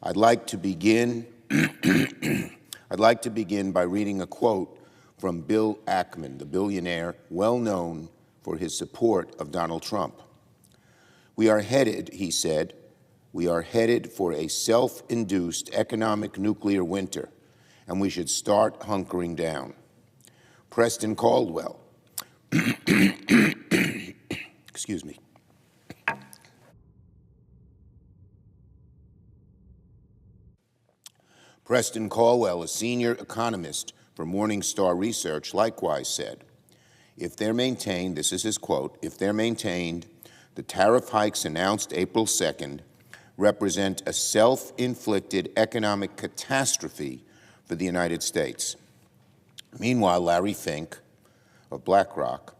I'd like to begin by reading a quote from Bill Ackman, the billionaire well known for his support of Donald Trump. "We are headed," he said, "we are headed for a self-induced economic nuclear winter, and we should start hunkering down." Preston Caldwell, excuse me. Preston Caldwell, a senior economist for Morningstar Research, likewise said, "If they're maintained," this is his quote, "if they're maintained, the tariff hikes announced April 2nd represent a self-inflicted economic catastrophe for the United States." Meanwhile, Larry Fink of BlackRock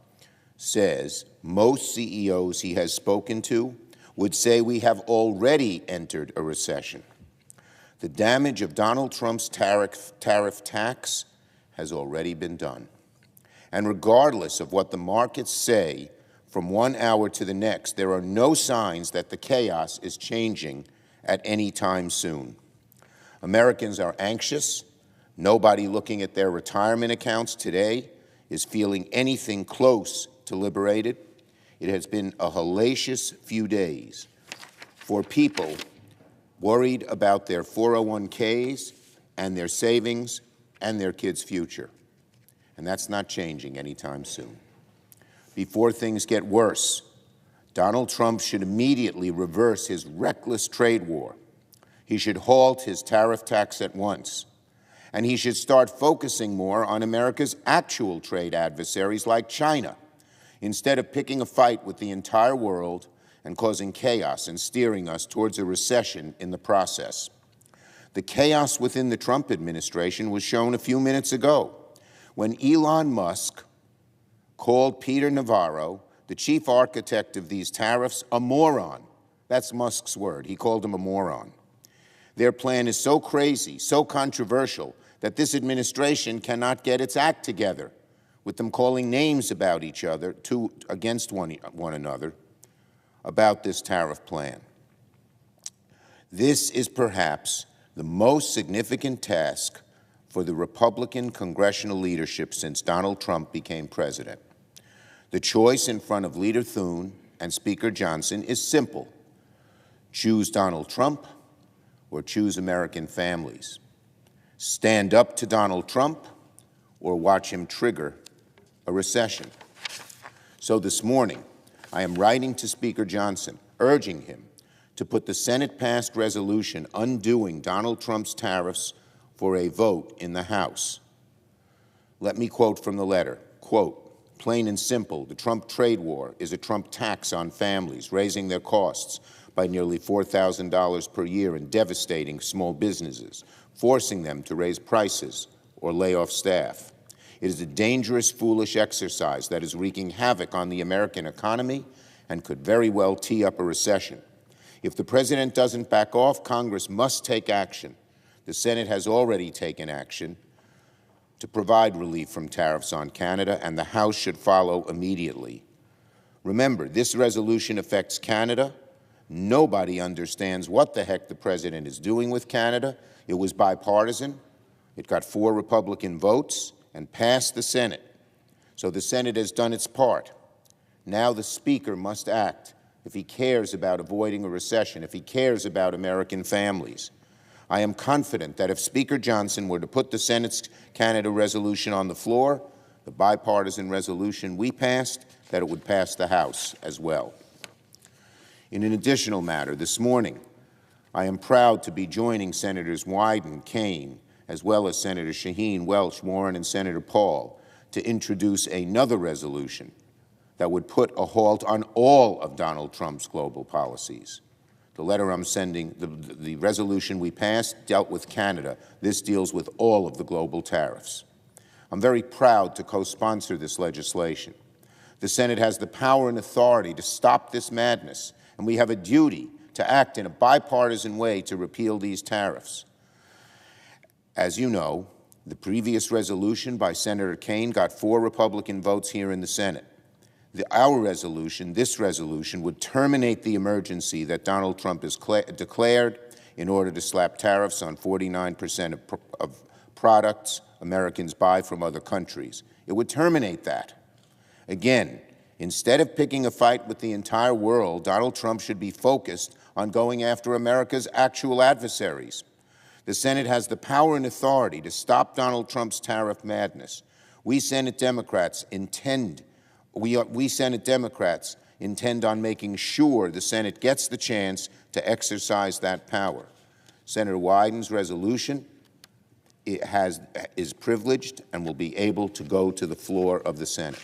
says most CEOs he has spoken to would say we have already entered a recession. The damage of Donald Trump's tariff tax has already been done. And regardless of what the markets say from 1 hour to the next, there are no signs that the chaos is changing at any time soon. Americans are anxious. Nobody looking at their retirement accounts today is feeling anything close to liberated. It has been a hellacious few days for people worried about their 401ks and their savings and their kids' future. And that's not changing anytime soon. Before things get worse, Donald Trump should immediately reverse his reckless trade war. He should halt his tariff tax at once. And he should start focusing more on America's actual trade adversaries like China, instead of picking a fight with the entire world and causing chaos and steering us towards a recession in the process. The chaos within the Trump administration was shown a few minutes ago when Elon Musk called Peter Navarro, the chief architect of these tariffs, a moron. That's Musk's word. He called him a moron. Their plan is so crazy, so controversial, that this administration cannot get its act together, with them calling names about each other, against one another, about this tariff plan. This is perhaps the most significant task for the Republican congressional leadership since Donald Trump became president. The choice in front of Leader Thune and Speaker Johnson is simple. Choose Donald Trump or choose American families. Stand up to Donald Trump or watch him trigger a recession. So this morning, I am writing to Speaker Johnson, urging him to put the Senate-passed resolution undoing Donald Trump's tariffs for a vote in the House. Let me quote from the letter, quote, "Plain and simple, the Trump trade war is a Trump tax on families, raising their costs by nearly $4,000 per year and devastating small businesses, forcing them to raise prices or lay off staff. It is a dangerous, foolish exercise that is wreaking havoc on the American economy and could very well tee up a recession. If the president doesn't back off, Congress must take action. The Senate has already taken action to provide relief from tariffs on Canada, and the House should follow immediately. Remember, this resolution affects Canada. Nobody understands what the heck the president is doing with Canada. It was bipartisan. It got 4 Republican votes and passed the Senate. So the Senate has done its part. Now the Speaker must act if he cares about avoiding a recession, if he cares about American families. I am confident that if Speaker Johnson were to put the Senate's Canada resolution on the floor, the bipartisan resolution we passed, that it would pass the House as well. In an additional matter, this morning, I am proud to be joining Senators Wyden, Kaine, as well as Senator Shaheen, Welch, Warren, and Senator Paul, to introduce another resolution that would put a halt on all of Donald Trump's global policies. The letter I'm sending, the resolution we passed dealt with Canada. This deals with all of the global tariffs. I'm very proud to co-sponsor this legislation. The Senate has the power and authority to stop this madness, and we have a duty to act in a bipartisan way to repeal these tariffs. As you know, the previous resolution by Senator Kaine got 4 Republican votes here in the Senate. Our resolution, this resolution, would terminate the emergency that Donald Trump has declared. in order to slap tariffs on 49% of products Americans buy from other countries. It would terminate that. Again, instead of picking a fight with the entire world, Donald Trump should be focused on going after America's actual adversaries. The Senate has the power and authority to stop Donald Trump's tariff madness. We Senate Democrats intend on making sure the Senate gets the chance to exercise that power. Senator Wyden's resolution is privileged and will be able to go to the floor of the Senate.